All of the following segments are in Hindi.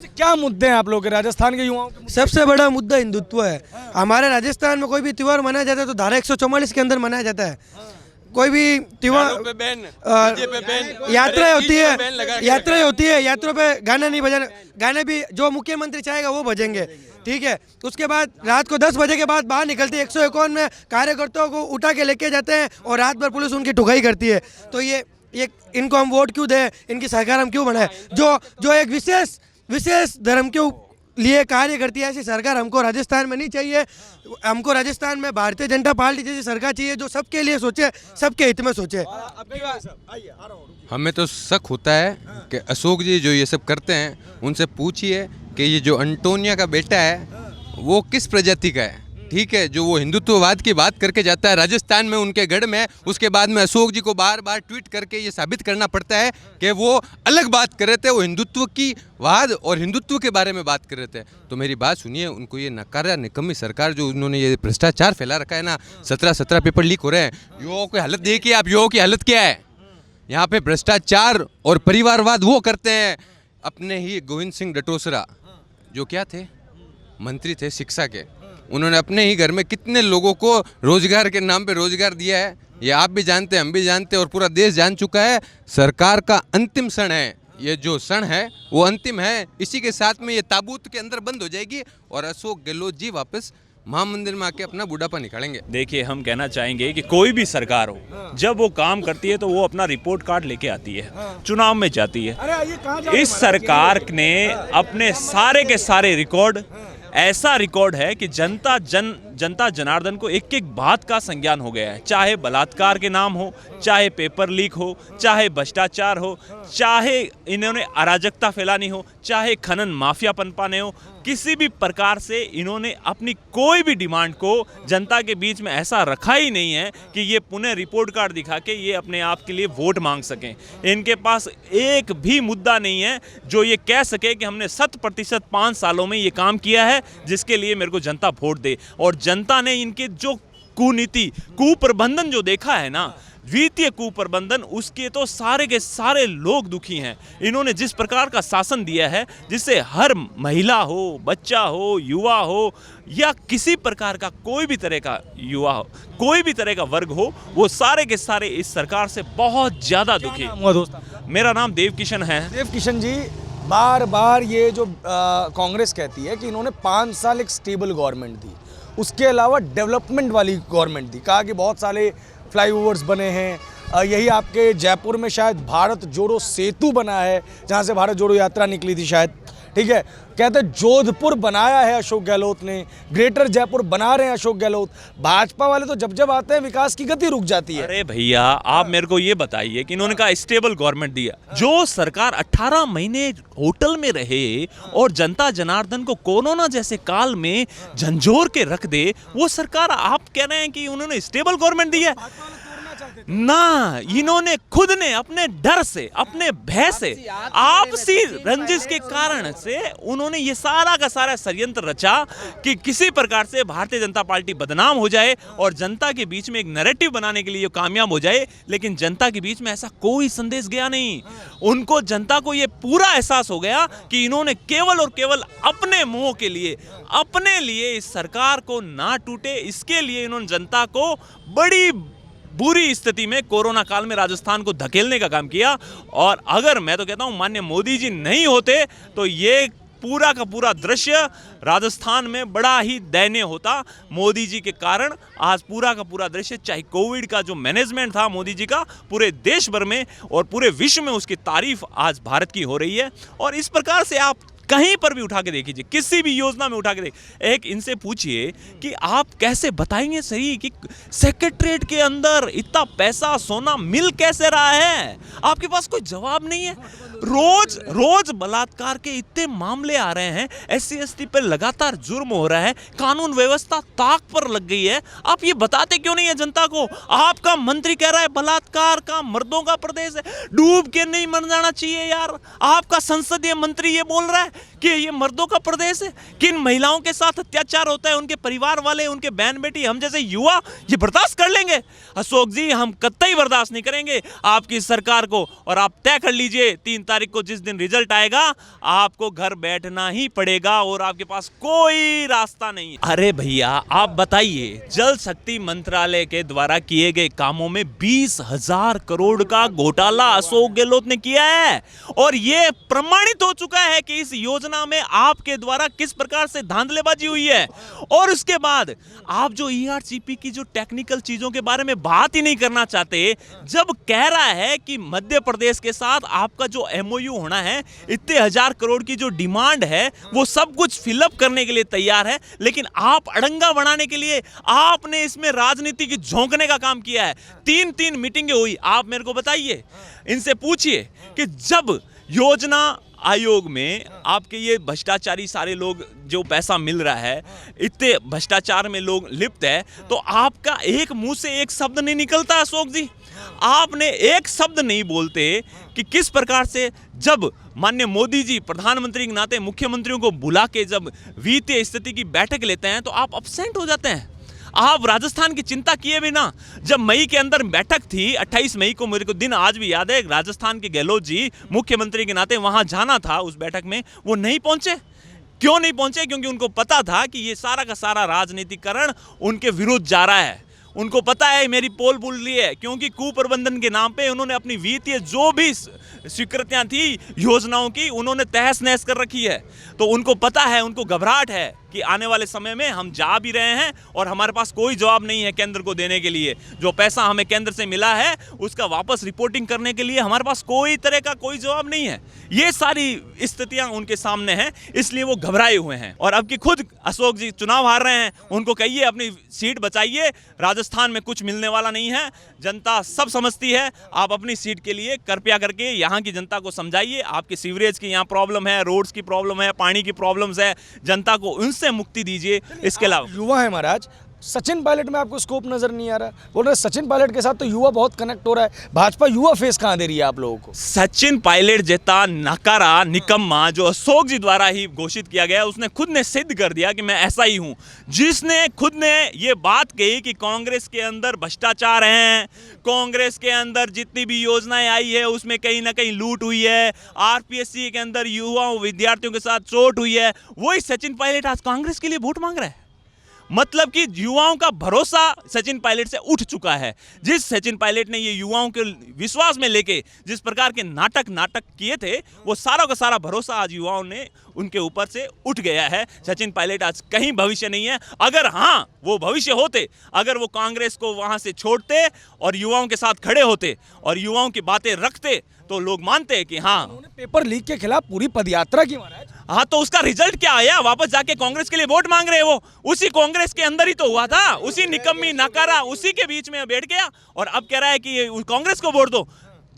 क्या मुद्दे हैं आप लोग के राजस्थान के युवाओं के? सबसे बड़ा मुद्दा हिंदुत्व है। हमारे राजस्थान में कोई भी त्योहार मनाया जाता है तो धारा 144 के अंदर मनाया जाता है। कोई भी त्योहार यात्राएं होती है यात्रा पे गाना नहीं बजाना, गाने भी जो मुख्यमंत्री चाहेगा वो बजेंगे, ठीक है। उसके बाद रात को 10 बजे के बाद बाहर निकलती है, 151 में कार्यकर्ताओं को उठा के लेके जाते हैं और रात भर पुलिस उनकी ठुकाई करती है। तो ये इनको हम वोट क्यों दें, इनकी सरकार हम क्यों बनाए? जो एक विशेष धर्म के लिए कार्य करती है, ऐसी सरकार हमको राजस्थान में नहीं चाहिए। हमको राजस्थान में भारतीय जनता पार्टी जैसी सरकार चाहिए जो सबके लिए सोचे, सबके हित में सोचे। हमें तो शक होता है कि अशोक जी जो ये सब करते हैं उनसे पूछिए कि ये जो अंटोनिया का बेटा है वो किस प्रजाति का है, ठीक है। जो वो हिंदुत्ववाद की बात करके जाता है राजस्थान में उनके गढ़ में, उसके बाद में अशोक जी को बार बार ट्वीट करके ये साबित करना पड़ता है कि वो अलग बात कर रहे थे, वो हिंदुत्व की वाद और हिंदुत्व के बारे में बात कर रहे थे। तो मेरी बात सुनिए, उनको ये नकारा निकम्मी सरकार जो उन्होंने ये भ्रष्टाचार फैला रखा है ना, 17 पेपर लीक हो रहे हैं। युवाओं की हालत देखिए आप, युवाओं की हालत क्या है। यहाँ पे भ्रष्टाचार और परिवारवाद वो करते हैं। अपने ही गोविंद सिंह डटोसरा जो क्या थे, मंत्री थे शिक्षा के, उन्होंने अपने ही घर में कितने लोगों को रोजगार के नाम पे रोजगार दिया है, ये आप भी जानते हैं, हम भी जानते हैं और पूरा देश जान चुका है। सरकार का अंतिम क्षण है, ये जो क्षण है वो अंतिम है। इसी के साथ में ये ताबूत के अंदर बंद हो जाएगी और अशोक गहलोत जी वापस महामंदिर में आके अपना बुढ़ापा निकालेंगे। देखिए, हम कहना चाहेंगे कि कोई भी सरकार हो, जब वो काम करती है तो वो अपना रिपोर्ट कार्ड लेके आती है, चुनाव में जाती है। इस सरकार ने अपने सारे के सारे रिकॉर्ड, ऐसा रिकॉर्ड है कि जनता जनार्दन को एक एक बात का संज्ञान हो गया है। चाहे बलात्कार के नाम हो, चाहे पेपर लीक हो, चाहे भ्रष्टाचार हो, चाहे इन्होंने अराजकता फैलानी हो, चाहे खनन माफिया पनपाने हो, किसी भी प्रकार से इन्होंने अपनी कोई भी डिमांड को जनता के बीच में ऐसा रखा ही नहीं है कि ये पुनः रिपोर्ट कार्ड दिखा के ये अपने आप के लिए वोट मांग सकें। इनके पास एक भी मुद्दा नहीं है जो ये कह सके कि हमने 100% 5 सालों में ये काम किया है जिसके लिए मेरे को जनता वोट दे। और जनता ने इनके जो कुनीति, कुप्रबंधन जो देखा है ना, वित्तीय कुप्रबंधन, उसके तो सारे के सारे लोग दुखी हैं। इन्होंने जिस प्रकार का शासन दिया है जिससे हर महिला हो, बच्चा हो, युवा हो या किसी प्रकार का कोई भी तरह का युवा हो, कोई भी तरह का वर्ग हो, वो सारे के सारे इस सरकार से बहुत ज़्यादा दुखी है। मेरा नाम देव किशन है। देव किशन जी, बार बार ये जो कांग्रेस कहती है कि इन्होंने 5 साल एक स्टेबल गवर्नमेंट दी, उसके अलावा डेवलपमेंट वाली गवर्नमेंट दी। कहा कि बहुत सारे फ्लाईओवर्स बने हैं, यही आपके जयपुर में शायद भारत जोड़ो सेतु बना है जहाँ से भारत जोड़ो यात्रा निकली थी शायद, ठीक है। कहते जोधपुर बनाया है अशोक गहलोत ने, ग्रेटर जयपुर बना रहे हैं अशोक गहलोत। भाजपा वाले तो जब आते हैं विकास की गति रुक जाती है। अरे भैया, आप मेरे को ये बताइए कि इन्होंने कहा स्टेबल गवर्नमेंट दिया। जो सरकार 18 महीने होटल में रहे और जनता जनार्दन को कोरोना जैसे काल में झंझोर के रख दे, वो सरकार आप कह रहे हैं कि उन्होंने स्टेबल गवर्नमेंट दी है ना। इन्होंने खुद ने अपने डर से, अपने भय से, आपसी रंजिश के कारण से उन्होंने ये सारा का सारा षड्यंत्र रचा कि किसी प्रकार से भारतीय जनता पार्टी बदनाम हो जाए और जनता के बीच में एक नैरेटिव बनाने के लिए कामयाब हो जाए। लेकिन जनता के बीच में ऐसा कोई संदेश गया नहीं। उनको, जनता को ये पूरा एहसास हो गया कि इन्होंने केवल और केवल अपने मोह के लिए, अपने लिए इस सरकार को ना टूटे, इसके लिए इन्होंने जनता को बड़ी बुरी स्थिति में कोरोना काल में राजस्थान को धकेलने का काम किया। और अगर मैं तो कहता हूं माननीय मोदी जी नहीं होते तो ये पूरा का पूरा दृश्य राजस्थान में बड़ा ही दयनीय होता। मोदी जी के कारण आज पूरा का पूरा दृश्य, चाहे कोविड का जो मैनेजमेंट था मोदी जी का पूरे देश भर में और पूरे विश्व में, उसकी तारीफ आज भारत की हो रही है। और इस प्रकार से आप कहीं पर भी उठा के देखिए, किसी भी योजना में उठा के देखिए, एक इनसे पूछिए कि आप कैसे बताएंगे सही कि सेक्रेटरीट के अंदर इतना पैसा सोना मिल कैसे रहा है? आपके पास कोई जवाब नहीं है। रोज बलात्कार के इतने मामले आ रहे हैं, SC ST पर लगातार जुर्म हो रहा है, कानून व्यवस्था ताक पर लग गई है। आप ये बताते क्यों नहीं है जनता को? आपका मंत्री कह रहा है बलात्कार का मर्दों का प्रदेश है, डूब के नहीं मर जाना चाहिए यार। आपका संसदीय मंत्री ये बोल रहा है कि ये मर्दों का प्रदेश है? किन महिलाओं के साथ अत्याचार होता है, उनके परिवार वाले, उनके बहन बेटी, हम जैसे युवा ये बर्दाश्त कर लेंगे? अशोक जी, हम कतई बर्दाश्त नहीं करेंगे आपकी सरकार को। और आप तय कर लीजिए 3 तारीख को जिस दिन रिजल्ट आएगा, आपको घर बैठना ही पड़ेगा और आपके पास कोई रास्ता नहीं है। अरे भैया, आप बताइए, जल शक्ति मंत्रालय के द्वारा किए गए कामों में 20,000 करोड़ का घोटाला अशोक गहलोत ने किया है और यह प्रमाणित हो चुका है कि इस योजना में आपके द्वारा किस प्रकार से धांधलेबाजी हुई है। और उसके बाद आप जो ईआरसीपी की जो टेक्निकल चीजों के बारे में बात ही नहीं करना चाहते, जब कह रहा है कि मध्य प्रदेश के साथ आपका जो एमओयू होना है, इतने 1,000 करोड़ की जो डिमांड है वो सब कुछ फिलअप करने के लिए तैयार है, लेकिन आप अड़ंगा बढ़ाने के लिए आपने इसमें राजनीति की झोंकने का काम किया है। 3 मीटिंगें हुई। आप मेरे को बताइए, इनसे पूछिए कि जब योजना आयोग में आपके ये भ्रष्टाचारी सारे लोग जो पैसा मिल रहा है, इतने भ्रष्टाचार में लोग लिप्त है, तो आपका एक मुंह से एक शब्द नहीं निकलता अशोक जी। आपने एक शब्द नहीं बोलते कि किस प्रकार से जब माननीय मोदी जी प्रधानमंत्री के नाते मुख्यमंत्रियों को बुला के जब वित्तीय स्थिति की बैठक लेते हैं तो आप अपसेंट हो जाते हैं। आप राजस्थान की चिंता किए बिना, जब मई के अंदर बैठक थी 28 मई को, मेरे को दिन आज भी याद है, राजस्थान के गहलोत जी मुख्यमंत्री के नाते वहां जाना था उस बैठक में, वो नहीं पहुंचे। क्यों नहीं पहुंचे? क्योंकि उनको पता था कि ये सारा का सारा राजनीतिकरण उनके विरुद्ध जा रहा है। उनको पता है मेरी पोल बुल रही है, क्योंकि कुप्रबंधन के नाम पे उन्होंने अपनी वित्तीय जो भी स्वीकृतियां थी योजनाओं की, उन्होंने तहस नहस कर रखी है। तो उनको पता है, उनको घबराहट है कि आने वाले समय में हम जा भी रहे हैं और हमारे पास कोई जवाब नहीं है केंद्र को देने के लिए। जो पैसा हमें केंद्र से मिला है उसका वापस रिपोर्टिंग करने के लिए हमारे पास कोई तरह का कोई जवाब नहीं है। ये सारी स्थितियां उनके सामने हैं, इसलिए वो घबराए हुए हैं। और अब की खुद अशोक जी चुनाव हार रहे हैं, उनको कहिए अपनी सीट बचाइए। राजस्थान में कुछ मिलने वाला नहीं है, जनता सब समझती है। आप अपनी सीट के लिए कृपया करके यहाँ की जनता को समझाइए। आपकी सीवरेज की यहाँ प्रॉब्लम है, रोड्स की प्रॉब्लम है, पानी की प्रॉब्लम्स है, जनता को उनसे मुक्ति दीजिए। इसके अलावा युवा है महाराज, सचिन पायलट में आपको स्कोप नजर नहीं आ रहा? बोल रहे सचिन पायलट के साथ तो युवा बहुत कनेक्ट हो रहा है, भाजपा युवा फेस कहाँ दे रही है आप लोगों को? सचिन पायलट जैसा नकारा निकम्मा जो अशोक जी द्वारा ही घोषित किया गया, उसने खुद ने सिद्ध कर दिया कि मैं ऐसा ही हूं। जिसने खुद ने ये बात कही कि कांग्रेस के अंदर भ्रष्टाचार हैं, कांग्रेस के अंदर जितनी भी योजनाएं आई है उसमें कहीं ना कहीं लूट हुई है, आरपीएससी के अंदर युवाओं विद्यार्थियों के साथ चोट हुई है, वही सचिन पायलट आज कांग्रेस के लिए वोट मांग रहा है। मतलब कि युवाओं का भरोसा सचिन पायलट से उठ चुका है। जिस सचिन पायलट ने ये युवाओं के विश्वास में लेके जिस प्रकार के नाटक किए थे, वो सारा का सारा भरोसा आज युवाओं ने उनके ऊपर से उठ गया है। सचिन पायलट आज कहीं भविष्य नहीं है। अगर हाँ वो भविष्य होते, अगर वो कांग्रेस को वहां से छोड़ते और युवाओं के साथ खड़े होते और युवाओं की बातें रखते, तो लोग मानते कि हाँ, उन्होंने पेपर लीक के खिलाफ पूरी पदयात्रा की महाराज। हाँ, तो उसका रिजल्ट क्या आया? वापस जाके कांग्रेस के लिए वोट मांग रहे हैं। वो उसी कांग्रेस के अंदर ही तो हुआ था, उसी निकम्मी नकारा उसी के बीच में बैठ गया और अब कह रहा है कि कांग्रेस को वोट दो।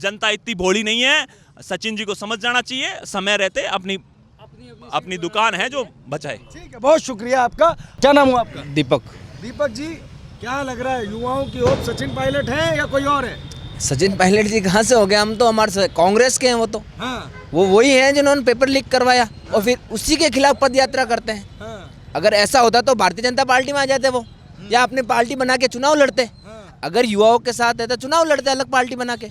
जनता इतनी भोली नहीं है, सचिन जी को समझ जाना चाहिए। समय रहते अपनी दुकान है जो बचाए। ठीक है, बहुत शुक्रिया आपका। क्या नाम हुआ आपका? दीपक। दीपक जी, क्या लग रहा है युवाओं की होप सचिन पायलट है या कोई और है? सचिन पायलट जी कहाँ से हो गए? हम तो हमारे कांग्रेस के हैं। वो तो हाँ, वो वही हैं जिन्होंने पेपर लीक करवाया और फिर उसी के खिलाफ पद यात्रा करते हैं। हाँ, अगर ऐसा होता तो भारतीय जनता पार्टी में आ जाते वो, या अपनी पार्टी बना के चुनाव लड़ते। अगर युवाओं के साथ है तो चुनाव लड़ते अलग पार्टी बना के।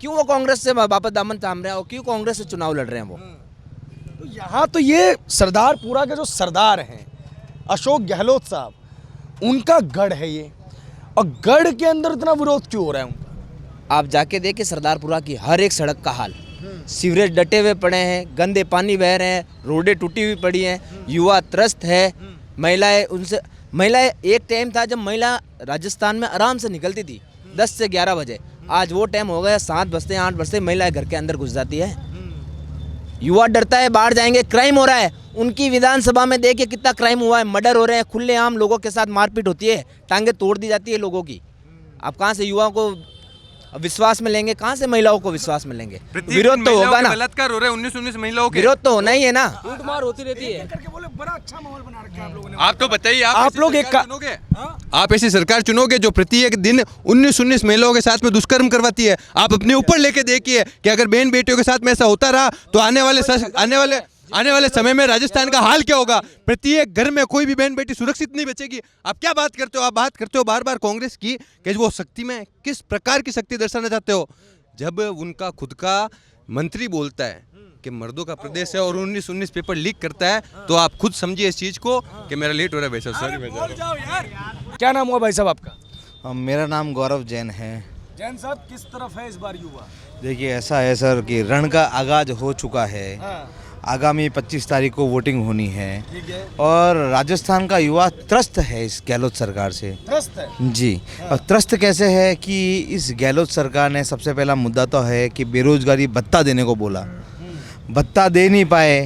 क्यों वो कांग्रेस से वापस दामन थाम रहे हैं और क्यों कांग्रेस से चुनाव लड़ रहे हैं वो? तो यहाँ तो ये सरदारपुरा के जो सरदार हैं अशोक गहलोत साहब, उनका गढ़ है ये, और गढ़ के अंदर इतना विरोध क्यों हो रहा है उनका? आप जाके देखिए सरदारपुरा की हर एक सड़क का हाल। सीवरेज डटे हुए पड़े हैं, गंदे पानी बह रहे हैं, रोडें टूटी हुई पड़ी हैं, युवा त्रस्त है, महिलाएं एक टाइम था जब महिला राजस्थान में आराम से निकलती थी 10 से 11 बजे। आज वो टाइम हो गया 7 बजते 8 बजते महिलाएं घर के अंदर घुस जाती है। युवा डरता है, बाहर जाएंगे, क्राइम हो रहा है। उनकी विधानसभा में देखिए कितना क्राइम हुआ है, मर्डर हो रहे हैं, खुलेआम लोगों के साथ मारपीट होती है, टांगे तोड़ दी जाती है लोगों की। आप कहाँ से युवाओं को विश्वास में लेंगे? कहाँ से महिलाओं को विश्वास में लेंगे? विरोध तो होगा ना, बलात्कार हो रहे हैं 19 महिलाओं के। विरोध तो होना ही है ना। लूटमार होती रहती है। करके बोले बड़ा अच्छा माहौल बना रखा है आप लोगों ने। आप तो बताइए, आप लोग एक चुनोगे? आप ऐसी सरकार चुनोगे जो प्रत्येक दिन 19 महिलाओं के साथ में दुष्कर्म करवाती है? आप अपने ऊपर लेके देखिए कि अगर बहन बेटियों के साथ में ऐसा होता रहा तो आने वाले आने वाले समय में राजस्थान का हाल क्या होगा? प्रत्येक घर में कोई भी बहन बेटी सुरक्षित नहीं बचेगी। आप क्या बात करते हो? आप बात करते हो बार बार कांग्रेस की कि वो शक्ति में किस प्रकार की शक्ति दर्शाना चाहते हो? जब उनका खुद का मंत्री बोलता है कि मर्दों का प्रदेश है और 19 पेपर लीक करता है, तो आप खुद समझिए इस चीज को कि मेरा लेट हो रहा है भाई साहब, सॉरी मैं जा रहा हूं। क्या नाम हुआ भाई साहब आपका? मेरा नाम गौरव जैन है। जैन साहब, किस तरफ है इस बार युवा? देखिए ऐसा है सर कि रण का आगाज हो चुका है। आगामी 25 तारीख को वोटिंग होनी है और राजस्थान का युवा त्रस्त है इस गहलोत सरकार से। त्रस्त है जी। और त्रस्त कैसे है कि इस गहलोत सरकार ने सबसे पहला मुद्दा तो है कि बेरोजगारी भत्ता देने को बोला, भत्ता दे नहीं पाए।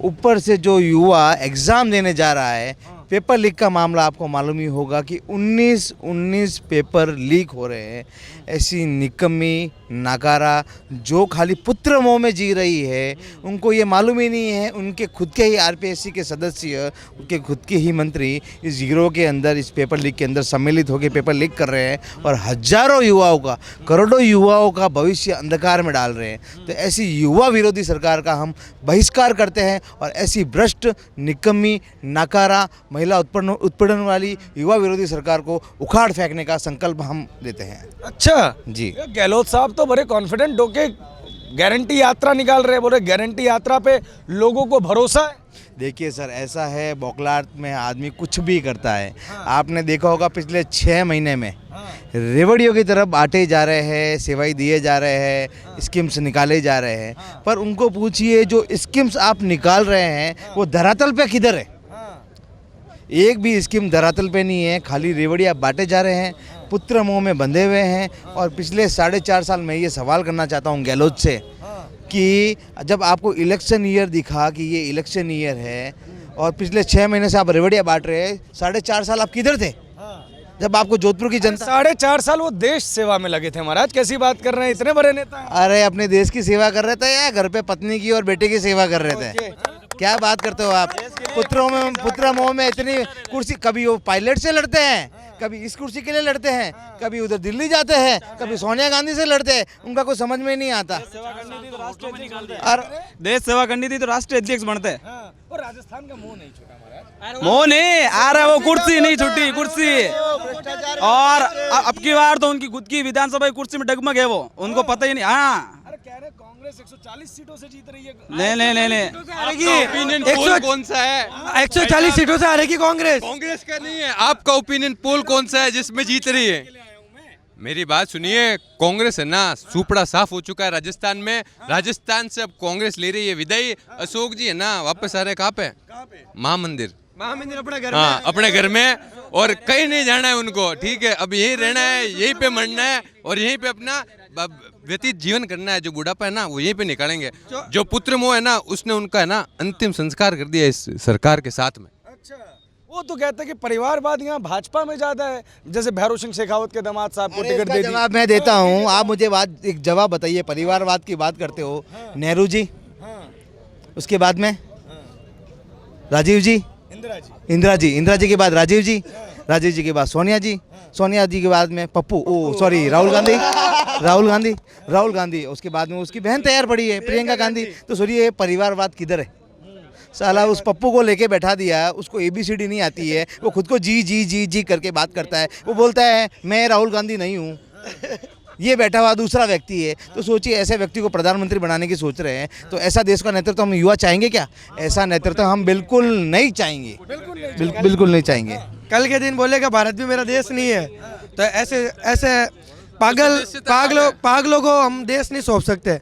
ऊपर से जो युवा एग्ज़ाम देने जा रहा है, पेपर लीक का मामला आपको मालूम ही होगा कि 19 पेपर लीक हो रहे हैं। ऐसी निकम्मी नाकारा जो खाली पुत्र मोह में जी रही है, उनको ये मालूम ही नहीं है उनके खुद के ही आरपीएससी के सदस्य, उनके खुद के ही मंत्री इस गिरोह के अंदर, इस पेपर लीक के अंदर सम्मिलित होकर पेपर लीक कर रहे हैं और हजारों युवाओं का, करोड़ों युवाओं का भविष्य अंधकार में डाल रहे हैं। तो ऐसी युवा विरोधी सरकार का हम बहिष्कार करते हैं और ऐसी भ्रष्ट, निकम्मी, नाकारा, महिला उत्पीड़न वाली युवा विरोधी सरकार को उखाड़ फेंकने का संकल्प हम लेते हैं। अच्छा जी। गहलोत साहब तो बड़े कॉन्फिडेंट होके गारंटी यात्रा निकाल रहे हैं, बोले गारंटी यात्रा पे लोगों को भरोसा है। देखिए सर, ऐसा है बौखलाहट में आदमी कुछ भी करता है। आपने देखा होगा पिछले 6 महीने में रेवड़ियों की तरफ बांटे जा रहे हैं, सेवाई दिए जा रहे हैं, स्कीम्स निकाले जा रहे हैं, पर उनको पूछिए जो स्कीम्स आप निकाल रहे हैं वो धरातल पे किधर है? एक भी स्कीम धरातल पे नहीं है, खाली रेवड़ियाँ बांटे जा रहे हैं, पुत्र मोह में बंधे हुए हैं। और पिछले 4.5 साल में ये सवाल करना चाहता हूँ गहलोत से कि जब आपको इलेक्शन ईयर दिखा कि ये इलेक्शन ईयर है और पिछले 6 महीने से आप रेवड़ियाँ बांट रहे हैं, 4.5 साल आप किधर थे जब आपको जोधपुर की जनता? 4.5 साल वो देश सेवा में लगे थे महाराज, कैसी बात कर रहे हैं, इतने बड़े नेता हैं। अरे अपने देश की सेवा कर रहे थे या घर पे पत्नी की और बेटे की सेवा कर रहे थे? क्या बात करते हो आप? पुत्र मोह में इतनी कुर्सी, कभी वो पायलट से लड़ते हैं, कभी इस कुर्सी के लिए लड़ते हैं, कभी उधर दिल्ली जाते हैं, कभी सोनिया गांधी से लड़ते हैं, उनका कुछ समझ में नहीं आता। और देश सेवा करनी थी तो राष्ट्रीय अध्यक्ष बनते। और राजस्थान का मोह नहीं छूटा महाराज, मोह नहीं आ रहा, वो कुर्सी नहीं छूटी, कुर्सी। और अब की बार तो उनकी खुद की विधानसभा की कुर्सी में डगमग है, वो उनको पता ही नहीं। हाँ, अरे कह रहे कांग्रेस 140 सीटों से जीत रही है। नहीं ओपिनियन पोल कौन सा है? 140 सीटों से हारेगी कांग्रेस। कांग्रेस का नहीं है, आपका ओपिनियन पोल कौन सा है जिसमें जीत रही है? मेरी बात सुनिए, कांग्रेस है ना, सुपड़ा साफ हो चुका है राजस्थान में। राजस्थान से अब कांग्रेस ले रही है विदाई। अशोक जी है ना, वापस आ रहे कहाँ पे? महामंदिर अपने घर हाँ, अपने घर में, और कहीं नहीं जाना है उनको। ठीक है, अब यहीं रहना है, यहीं पे मरना है और यहीं पे अपना व्यतीत जीवन करना है। जो बुढ़ापा है ना वो यहीं पे निकालेंगे। जो पुत्र मोह है ना, उसने उनका है ना अंतिम संस्कार कर दिया इस सरकार के साथ में। अच्छा, वो तो कहते हैं कि परिवारवाद यहाँ भाजपा में ज्यादा है, जैसे भैरव सिंह शेखावत के दामाद साहब को टिकट दे दी। जवाब मैं देता हूँ, आप मुझे एक जवाब बताइए। परिवारवाद की बात करते हो, नेहरू जी, उसके बाद में राजीव जी, इंदिरा जी के बाद राजीव जी के बाद सोनिया जी के बाद में राहुल गांधी, उसके बाद में उसकी बहन तैयार पड़ी है प्रियंका गांधी। तो सोचिए परिवारवाद किधर है? साला उस पप्पू को लेके बैठा दिया, उसको ABCD नहीं आती है, वो खुद को जी करके बात करता है। वो बोलता है मैं राहुल गांधी नहीं हूँ, ये बैठा हुआ दूसरा व्यक्ति है। तो सोचिए ऐसे व्यक्ति को प्रधानमंत्री बनाने की सोच रहे हैं, तो ऐसा देश का नेतृत्व हम युवा चाहेंगे क्या? ऐसा नेतृत्व हम बिल्कुल नहीं चाहेंगे, बिल्कुल नहीं चाहेंगे। कल के दिन बोलेगा भारत भी मेरा देश नहीं है, तो ऐसे पागलों को हम देश नहीं सौंप सकते।